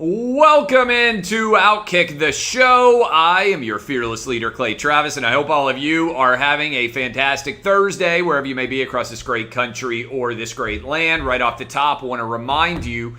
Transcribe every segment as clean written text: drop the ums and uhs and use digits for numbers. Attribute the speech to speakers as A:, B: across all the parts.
A: Welcome into Outkick the Show. I am your fearless leader, Clay Travis, and I hope all of you are having a fantastic Thursday, wherever you may be across this great country or this great land. Right off the top, I want to remind you,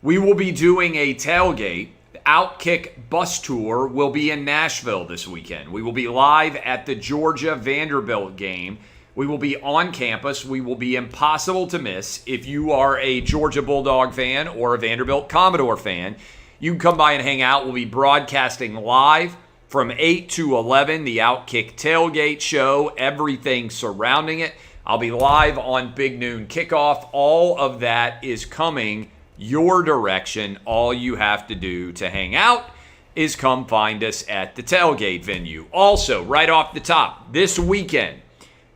A: we will be doing a tailgate. Outkick bus tour will be in Nashville this weekend. We will be live at the Georgia Vanderbilt game. We will be on campus. We will be impossible to miss. If you are a Georgia Bulldog fan or a Vanderbilt Commodore fan, you can come by and hang out. We'll be broadcasting live from 8 to 11, the Outkick Tailgate Show, everything surrounding it. I'll be live on Big Noon Kickoff. All of that is coming your direction. All you have to do to hang out is come find us at the tailgate venue. Also, right off the top, this weekend,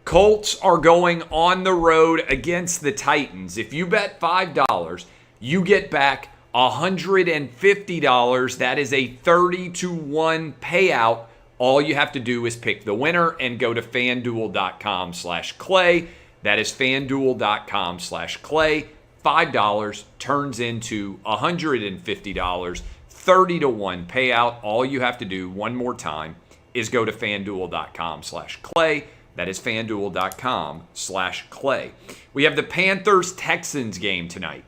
A: Colts are going on the road against the Titans. If you bet $5, you get back $150. That is a 30-1 payout. All you have to do is pick the winner and go to fanduel.com/clay. That is fanduel.com/clay. $5 turns into $150. 30-1 payout. All you have to do, one more time, is go to fanduel.com/clay. That is fanduel.com/clay. We have the Panthers-Texans game tonight.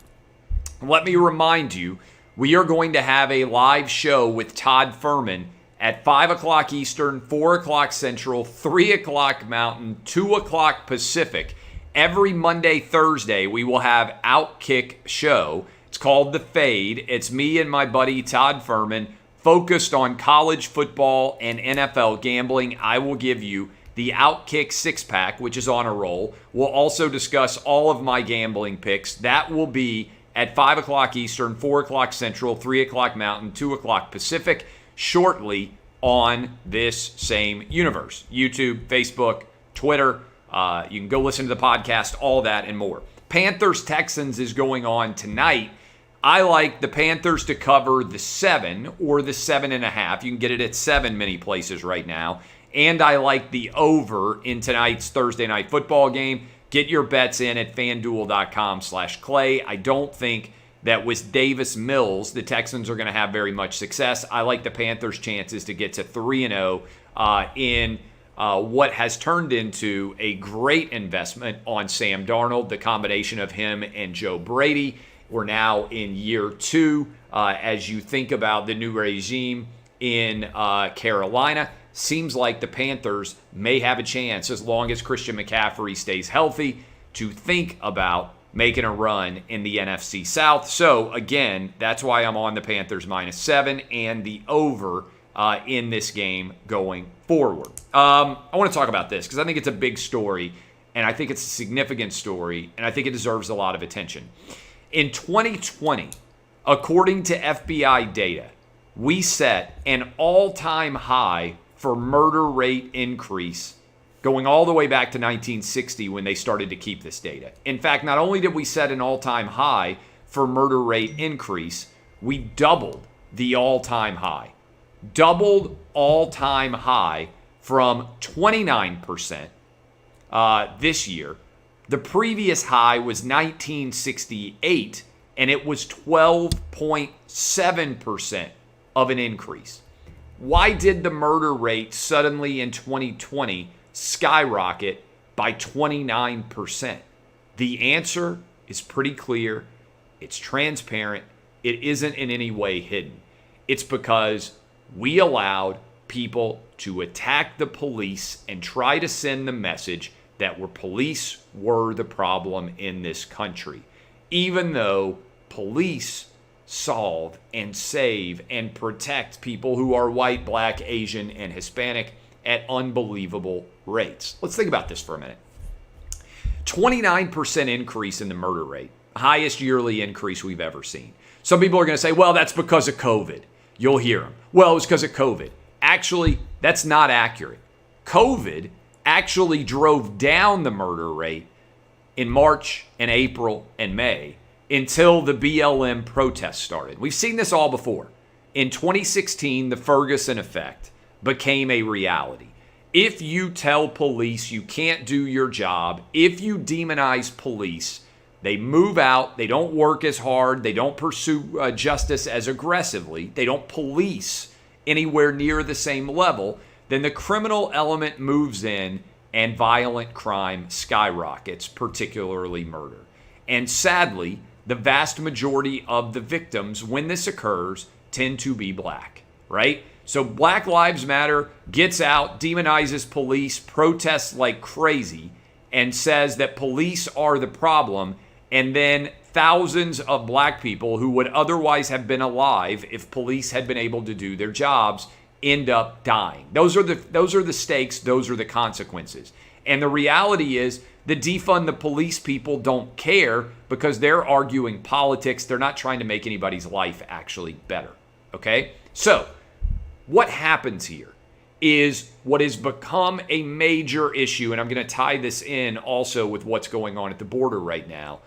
A: Let me remind you, we are going to have a live show with Todd Furman at 5 o'clock Eastern, 4 o'clock Central, 3 o'clock Mountain, 2 o'clock Pacific. Every Monday, Thursday, we will have Outkick Show. It's called The Fade. It's me and my buddy Todd Furman, focused on college football and NFL gambling. I will give you the Outkick six-pack, which is on a roll. We'll also discuss all of my gambling picks. That will be at 5 o'clock Eastern, 4 o'clock Central, 3 o'clock Mountain, 2 o'clock Pacific, shortly on this same universe. YouTube, Facebook, Twitter. You can go listen to the podcast, all that and more. Panthers-Texans is going on tonight. I like the Panthers to cover the 7 or the 7.5. You can get it at 7 many places right now. And I like the over in tonight's Thursday night football game. Get your bets in at fanduel.com/clay. I don't think that with Davis Mills, the Texans are going to have very much success. I like the Panthers' chances to get to 3-0 in what has turned into a great investment on Sam Darnold, the combination of him and Joe Brady. We're now in year 2 as you think about the new regime in Carolina. Seems like the Panthers may have a chance, as long as Christian McCaffrey stays healthy, to think about making a run in the NFC South. So, again, that's why I'm on the Panthers -7 and the over in this game going forward. I want to talk about this because I think it's a big story, and I think it's a significant story, and I think it deserves a lot of attention. In 2020, according to FBI data, we set an all-time high for murder rate increase going all the way back to 1960 when they started to keep this data. In fact, not only did we set an all-time high for murder rate increase, we doubled the all-time high. Doubled all-time high from 29% this year. The previous high was 1968, and it was 12.7% of an increase. Why did the murder rate suddenly in 2020 skyrocket by 29%? The answer is pretty clear. It's transparent. It isn't in any way hidden. It's because we allowed people to attack the police and try to send the message that police were the problem in this country, even though police solve and save and protect people who are white, black, Asian, and Hispanic at unbelievable rates. Let's think about this for a minute. 29% increase in the murder rate, highest yearly increase we've ever seen. Some people are going to say, well, that's because of COVID. You'll hear them. Well, it was because of COVID. Actually, that's not accurate. COVID actually drove down the murder rate in March and April and May until the BLM protests started. We've seen this all before. In 2016, the Ferguson effect became a reality. If you tell police you can't do your job, if you demonize police, They move out. They don't work as hard. They don't pursue justice as aggressively. They don't police anywhere near the same level. Then the criminal element moves in and violent crime skyrockets, particularly murder. And sadly, the vast majority of the victims, when this occurs, tend to be black, right? So Black Lives Matter gets out, demonizes police, protests like crazy, and says that police are the problem. And then thousands of black people who would otherwise have been alive if police had been able to do their jobs end up dying. Those are the stakes. Those are the consequences. And the reality is the defund the police people don't care because they're arguing politics. They're not trying to make anybody's life actually better. Okay? So what happens here is what has become a major issue, and I'm going to tie this in also with what's going on at the border right now.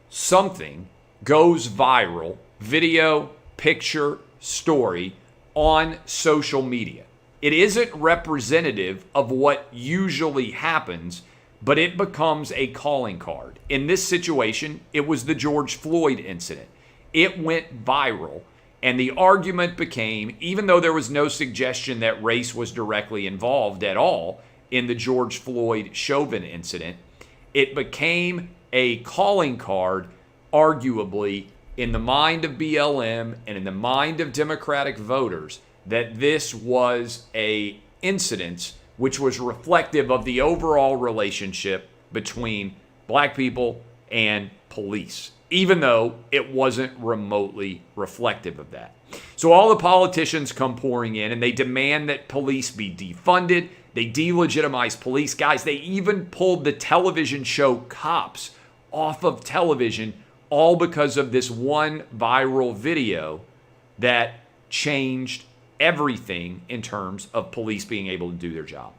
A: Something goes viral, video, picture, story, on social media. It isn't representative of what usually happens, but it becomes a calling card. In this situation, it was the George Floyd incident. It went viral, and the argument became, even though there was no suggestion that race was directly involved at all in the George Floyd Chauvin incident, it became a calling card, arguably, in the mind of BLM and in the mind of Democratic voters, that this was a incident which was reflective of the overall relationship between black people and police, even though it wasn't remotely reflective of that. So all the politicians come pouring in and they demand that police be defunded. They delegitimize police. Guys, they even pulled the television show Cops off of television, all because of this one viral video that changed everything in terms of police being able to do their job.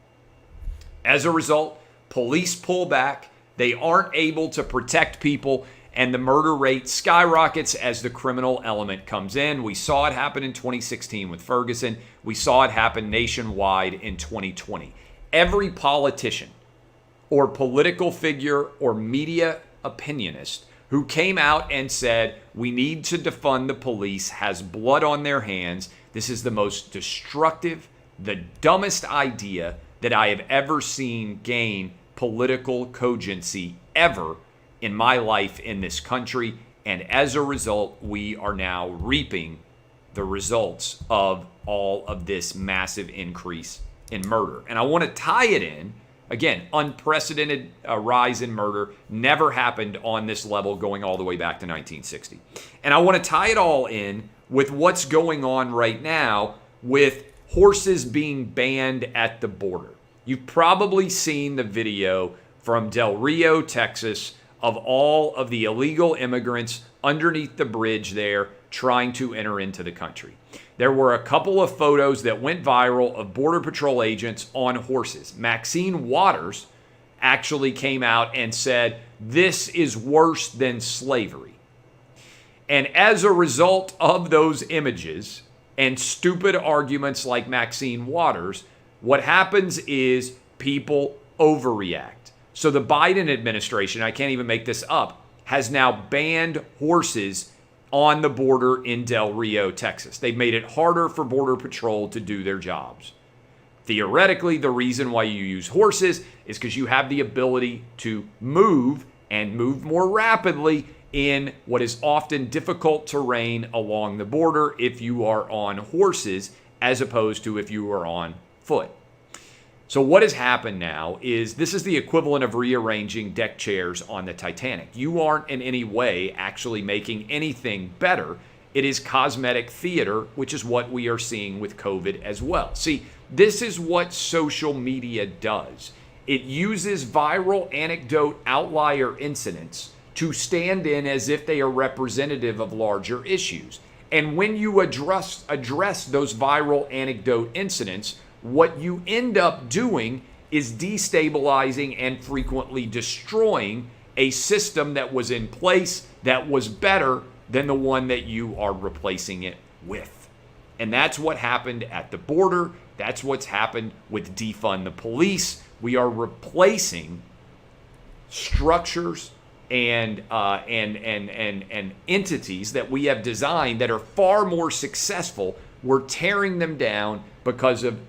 A: As a result, police pull back. They aren't able to protect people, and the murder rate skyrockets as the criminal element comes in. We saw it happen in 2016 with Ferguson. We saw it happen nationwide in 2020. Every politician or political figure or media opinionist who came out and said, we need to defund the police, has blood on their hands. This is the most destructive, the dumbest idea that I have ever seen gain political cogency ever in my life in this country. And as a result, we are now reaping the results of all of this massive increase in murder. And I want to tie it in. Again, unprecedented rise in murder, never happened on this level going all the way back to 1960. And I want to tie it all in with what's going on right now with horses being banned at the border. You've probably seen the video from Del Rio, Texas, of all of the illegal immigrants underneath the bridge there trying to enter into the country. There were a couple of photos that went viral of Border Patrol agents on horses. Maxine Waters actually came out and said, this is worse than slavery. And as a result of those images and stupid arguments like Maxine Waters, what happens is people overreact. So the Biden administration, I can't even make this up, has now banned horses on the border in Del Rio, Texas. They've made it harder for Border Patrol to do their jobs. Theoretically, the reason why you use horses is because you have the ability to move and move more rapidly in what is often difficult terrain along the border if you are on horses as opposed to if you are on foot. So what has happened now is this is the equivalent of rearranging deck chairs on the Titanic. You aren't in any way actually making anything better. It is cosmetic theater, which is what we are seeing with COVID as well. See, this is what social media does. It uses viral anecdote outlier incidents to stand in as if they are representative of larger issues. And when you address those viral anecdote incidents, what you end up doing is destabilizing and frequently destroying a system that was in place that was better than the one that you are replacing it with. And that's what happened at the border. That's what's happened with defund the police. We are replacing structures, and entities that we have designed that are far more successful, we're tearing them down because of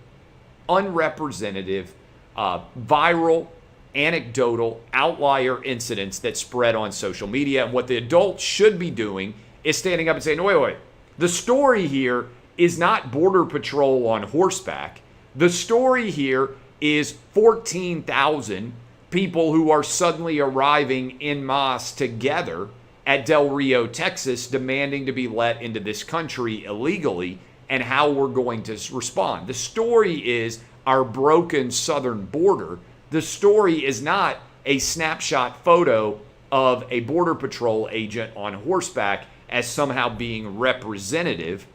A: unrepresentative, viral, anecdotal, outlier incidents that spread on social media. And what the adults should be doing is standing up and saying, wait. The story here is not Border Patrol on horseback. The story here is 14,000 people who are suddenly arriving en masse together at Del Rio, Texas, demanding to be let into this country illegally, and how we're going to respond. The story is our broken southern border. The story is not a snapshot photo of a Border Patrol agent on horseback as somehow being representative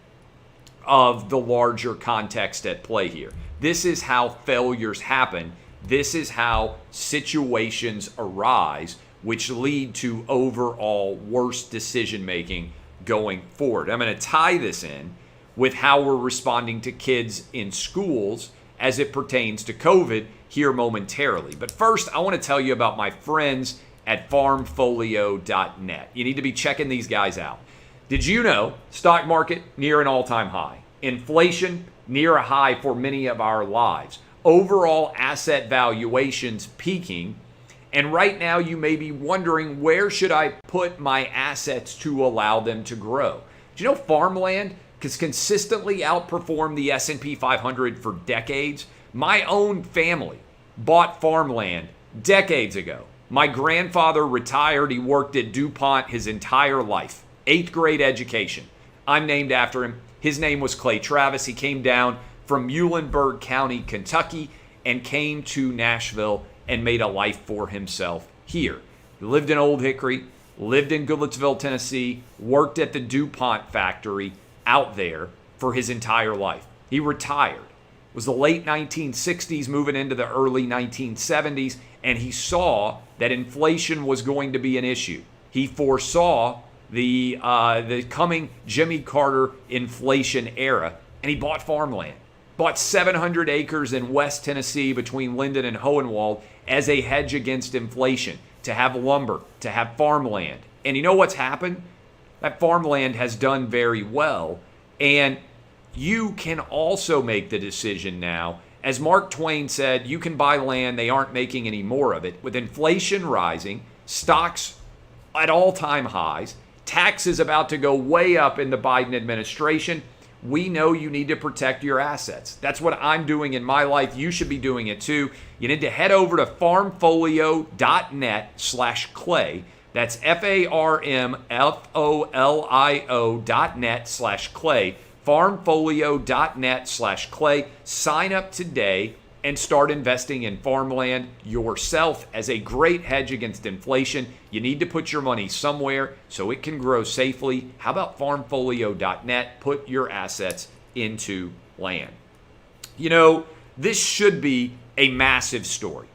A: of the larger context at play here. This is how failures happen. This is how situations arise, which lead to overall worse decision making going forward. I'm going to tie this in with how we're responding to kids in schools as it pertains to COVID here momentarily. But first, I want to tell you about my friends at farmfolio.net. You need to be checking these guys out. Did you know stock market near an all-time high? Inflation near a high for many of our lives. Overall asset valuations peaking. And right now you may be wondering, where should I put my assets to allow them to grow? Do you know farmland has consistently outperformed the S&P 500 for decades? My own family bought farmland decades ago. My grandfather retired. He worked at DuPont his entire life. 8th grade education. I'm named after him. His name was Clay Travis. He came down from Muhlenberg County, Kentucky, and came to Nashville and made a life for himself here. He lived in Old Hickory, lived in Goodlettsville, Tennessee, worked at the DuPont factory out there for his entire life. He retired. It was the late 1960s, moving into the early 1970s, and he saw that inflation was going to be an issue. He foresaw the coming Jimmy Carter inflation era, and he bought farmland. Bought 700 acres in West Tennessee between Linden and Hohenwald as a hedge against inflation, to have lumber, to have farmland. And you know what's happened? That farmland has done very well, and you can also make the decision now. As Mark Twain said, you can buy land, they aren't making any more of it. With inflation rising, stocks at all-time highs, taxes about to go way up in the Biden administration, we know you need to protect your assets. That's what I'm doing in my life. You should be doing it too. You need to head over to farmfolio.net/clay. That's farmfolio.net/clay. Farmfolio.net/clay. Sign up today and start investing in farmland yourself as a great hedge against inflation. You need to put your money somewhere so it can grow safely. How about farmfolio.net? Put your assets into land. You know, this should be a massive story.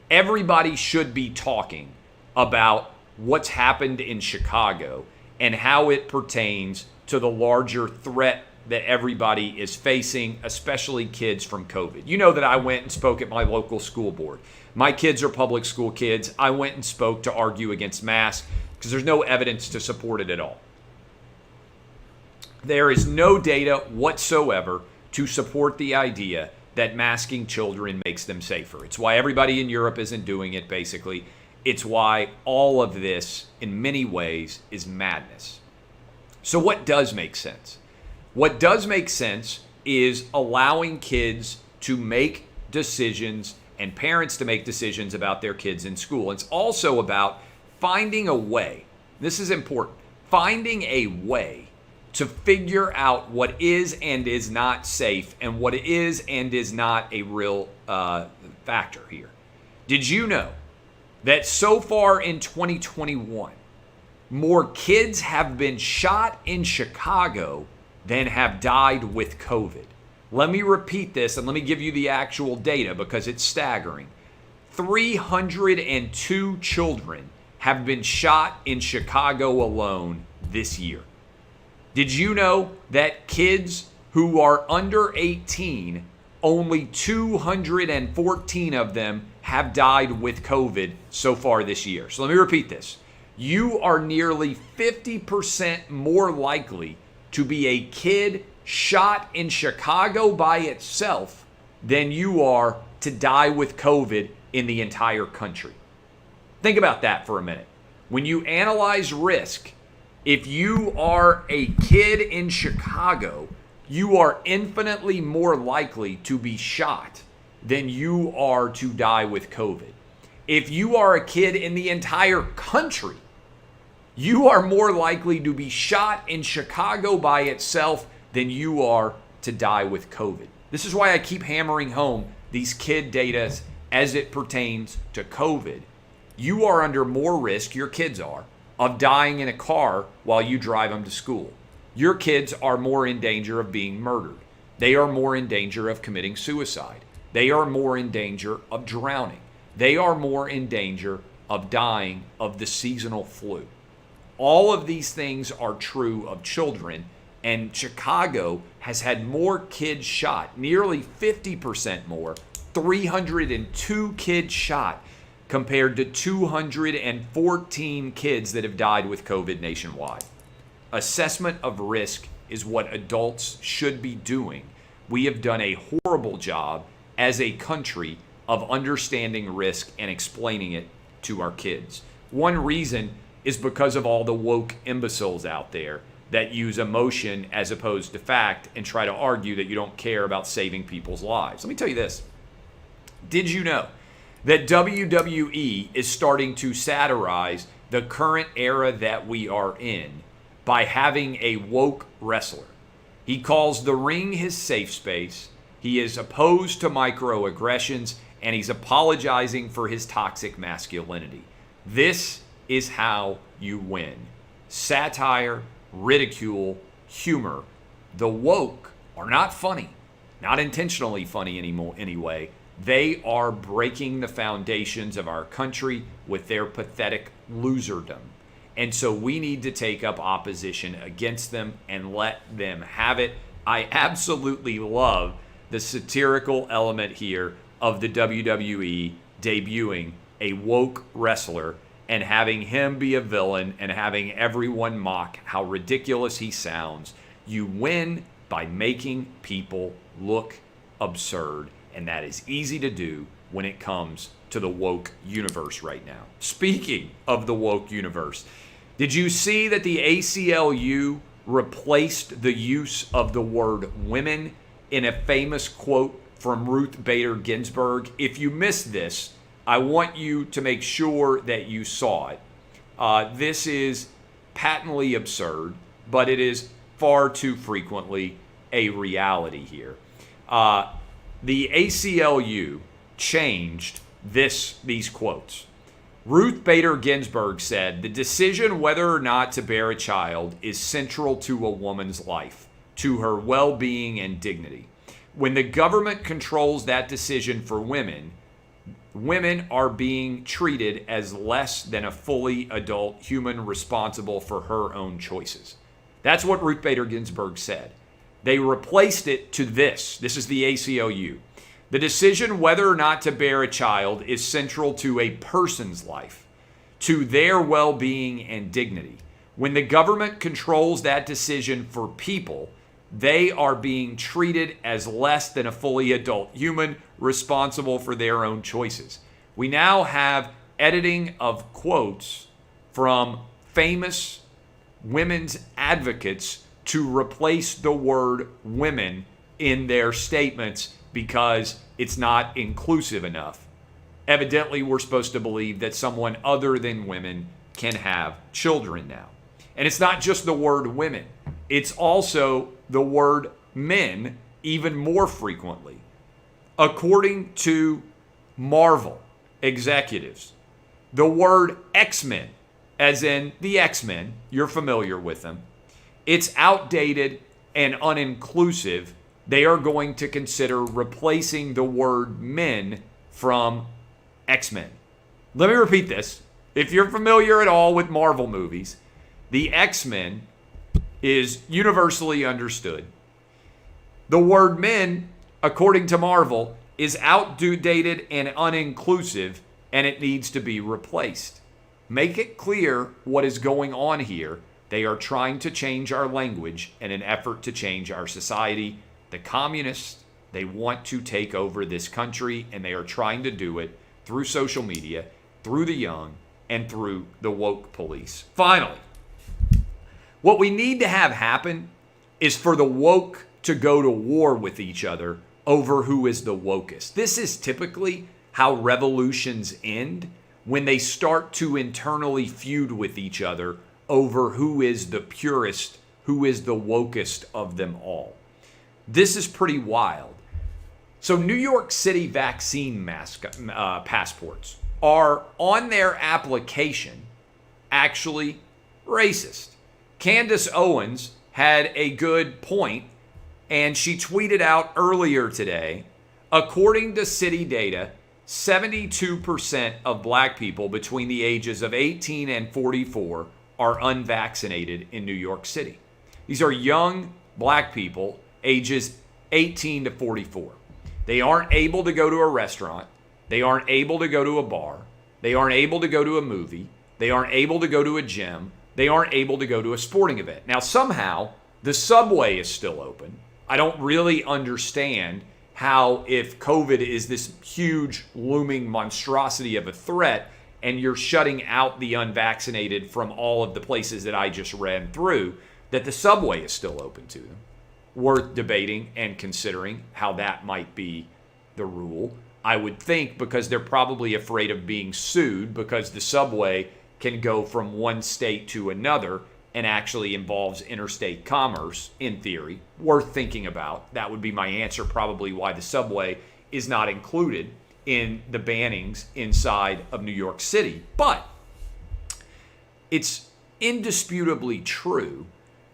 A: Everybody should be talking about what's happened in Chicago and how it pertains to the larger threat that everybody is facing, especially kids, from COVID. You know that I went and spoke at my local school board. My kids are public school kids. I went and spoke to argue against masks because there's no evidence to support it at all. There is no data whatsoever to support the idea that masking children makes them safer. It's why everybody in Europe isn't doing it, basically. It's why all of this, in many ways, is madness. So what does make sense? What does make sense is allowing kids to make decisions and parents to make decisions about their kids in school. It's also about finding a way, this is important, finding a way to figure out what is and is not safe and what is and is not a real factor here. Did you know that so far in 2021, more kids have been shot in Chicago than have died with COVID? Let me repeat this and let me give you the actual data because it's staggering. 302 children have been shot in Chicago alone this year. Did you know that kids who are under 18, only 214 of them have died with COVID so far this year? So let me repeat this. you are nearly 50% more likely to be a kid shot in Chicago by itself than you are to die with COVID in the entire country. Think about that for a minute. When you analyze risk, if you are a kid in Chicago, you are infinitely more likely to be shot than you are to die with COVID. If you are a kid in the entire country, you are more likely to be shot in Chicago by itself than you are to die with COVID. This is why I keep hammering home these kid data as it pertains to COVID. You are under more risk, your kids are, of dying in a car while you drive them to school. Your kids are more in danger of being murdered. They are more in danger of committing suicide. They are more in danger of drowning. They are more in danger of dying of the seasonal flu. All of these things are true of children, and Chicago has had more kids shot, nearly 50% more, 302 kids shot compared to 214 kids that have died with COVID nationwide. Assessment of risk is what adults should be doing. We have done a horrible job as a country of understanding risk and explaining it to our kids. One reason is because of all the woke imbeciles out there that use emotion as opposed to fact and try to argue that you don't care about saving people's lives. Let me tell you this. Did you know that WWE is starting to satirize the current era that we are in by having a woke wrestler? He calls the ring his safe space. He is opposed to microaggressions, and he's apologizing for his toxic masculinity. This is how you win. Satire, ridicule, humor. The woke are not funny, not intentionally funny anymore anyway. They are breaking the foundations of our country with their pathetic loserdom. And so we need to take up opposition against them and let them have it. I absolutely love the satirical element here of the WWE debuting a woke wrestler and having him be a villain and having everyone mock how ridiculous he sounds. You win by making people look absurd, and that is easy to do when it comes to the woke universe right now. Speaking of the woke universe, did you see that the ACLU replaced the use of the word women in a famous quote from Ruth Bader Ginsburg? If you missed this, I want you to make sure that you saw it. This is patently absurd, but it is far too frequently a reality here. The ACLU changed these quotes. Ruth Bader Ginsburg said, "The decision whether or not to bear a child is central to a woman's life, to her well-being and dignity. When the government controls that decision for women, women are being treated as less than a fully adult human responsible for her own choices." That's what Ruth Bader Ginsburg said. They replaced it to this. This is the ACLU. "The decision whether or not to bear a child is central to a person's life, to their well-being and dignity. When the government controls that decision for people, they are being treated as less than a fully adult human responsible for their own choices." We now have editing of quotes from famous women's advocates to replace the word women in their statements because it's not inclusive enough. Evidently, we're supposed to believe that someone other than women can have children now. And it's not just the word women. It's also the word men even more frequently. According to Marvel executives, the word X-Men, as in the X-Men, you're familiar with them, it's outdated and uninclusive. They are going to consider replacing the word men from X-Men. Let me repeat this. If you're familiar at all with Marvel movies, the X-Men is universally understood. The word men, according to Marvel, is outdated and uninclusive, and it needs to be replaced. Make it clear what is going on here. They are trying to change our language in an effort to change our society. The communists, they want to take over this country, and they are trying to do it through social media, through the young, and through the woke police. Finally, what we need to have happen is for the woke to go to war with each other over who is the wokest. This is typically how revolutions end, when they start to internally feud with each other over who is the purest, who is the wokest of them all. This is pretty wild. So New York City vaccine passports are on their application actually racist. Candace Owens had a good point, and she tweeted out earlier today, according to city data, 72% of black people between the ages of 18 and 44 are unvaccinated in New York City. These are young black people ages 18 to 44. They aren't able to go to a restaurant. They aren't able to go to a bar. They aren't able to go to a movie. They aren't able to go to a gym. They aren't able to go to a sporting event. Now, somehow, the subway is still open. I don't really understand how, if COVID is this huge looming monstrosity of a threat and you're shutting out the unvaccinated from all of the places that I just ran through, that the subway is still open to them. Worth debating and considering how that might be the rule. I would think because they're probably afraid of being sued, because the subway can go from one state to another and actually involves interstate commerce, in theory. Worth thinking about. That would be my answer, probably why the subway is not included in the bannings inside of New York City. But it's indisputably true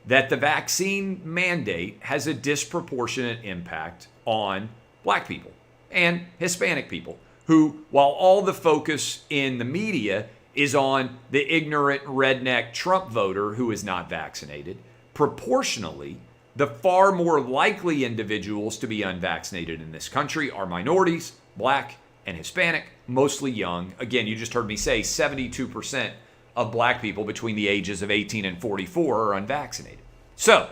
A: that the vaccine mandate has a disproportionate impact on black people and Hispanic people, who, while all the focus in the media is on the ignorant redneck Trump voter who is not vaccinated, proportionally, the far more likely individuals to be unvaccinated in this country are minorities, black and Hispanic, mostly young. Again, you just heard me say 72% of black people between the ages of 18 and 44 are unvaccinated. So,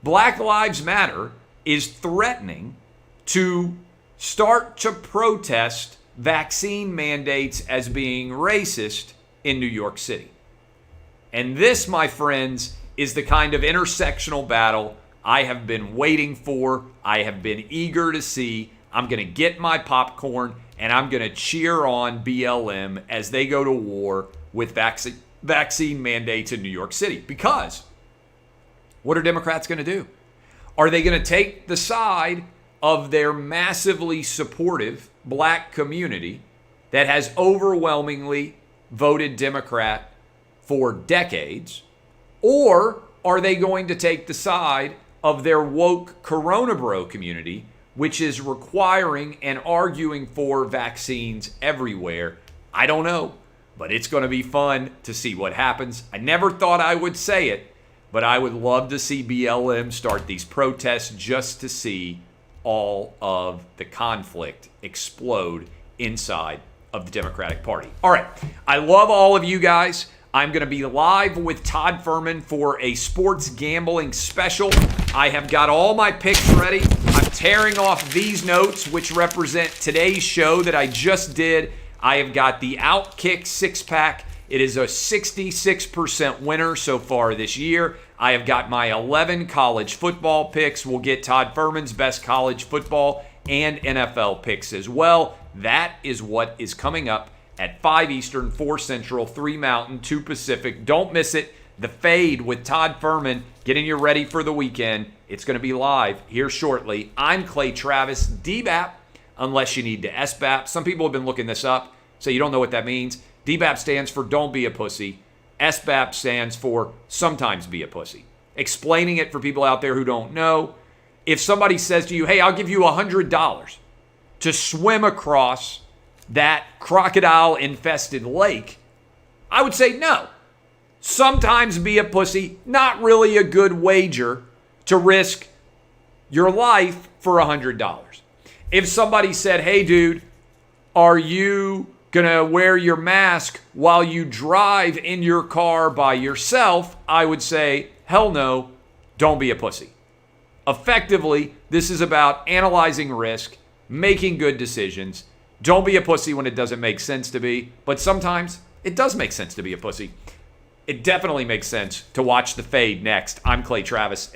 A: Black Lives Matter is threatening to start to protest vaccine mandates as being racist in New York City. And this, my friends, is the kind of intersectional battle I have been waiting for. I have been eager to see. I'm going to get my popcorn and I'm going to cheer on BLM as they go to war with vaccine mandates in New York City. Because what are Democrats going to do? Are they going to take the side of their massively supportive black community that has overwhelmingly voted Democrat for decades? Or are they going to take the side of their woke Corona Bro community, which is requiring and arguing for vaccines everywhere? I don't know, but it's going to be fun to see what happens. I never thought I would say it, but I would love to see BLM start these protests just to see all of the conflict explode inside of the Democratic Party. All right. I love all of you guys. I'm going to be live with Todd Furman for a sports gambling special. I have got all my picks ready. I'm tearing off these notes, which represent today's show that I just did. I have got the Outkick six-pack. It is a 66% winner so far this year. I have got my 11 college football picks. We'll get Todd Furman's best college football and NFL picks as well. That is what is coming up at 5 Eastern, 4 Central, 3 Mountain, 2 Pacific. Don't miss it. The Fade with Todd Furman, getting you ready for the weekend. It's going to be live here shortly. I'm Clay Travis, DBAP, unless you need to SBAP. Some people have been looking this up, so you don't know what that means. DBAP stands for Don't Be a Pussy. SBAP stands for Sometimes Be a Pussy. Explaining it for people out there who don't know, if somebody says to you, hey, I'll give you $100 to swim across that crocodile-infested lake, I would say no. Sometimes be a pussy, not really a good wager to risk your life for $100. If somebody said, hey, dude, are you gonna wear your mask while you drive in your car by yourself, I would say, hell no, don't be a pussy. Effectively, this is about analyzing risk, making good decisions. Don't be a pussy when it doesn't make sense to be, but sometimes it does make sense to be a pussy. It definitely makes sense to watch the fade next. I'm Clay Travis.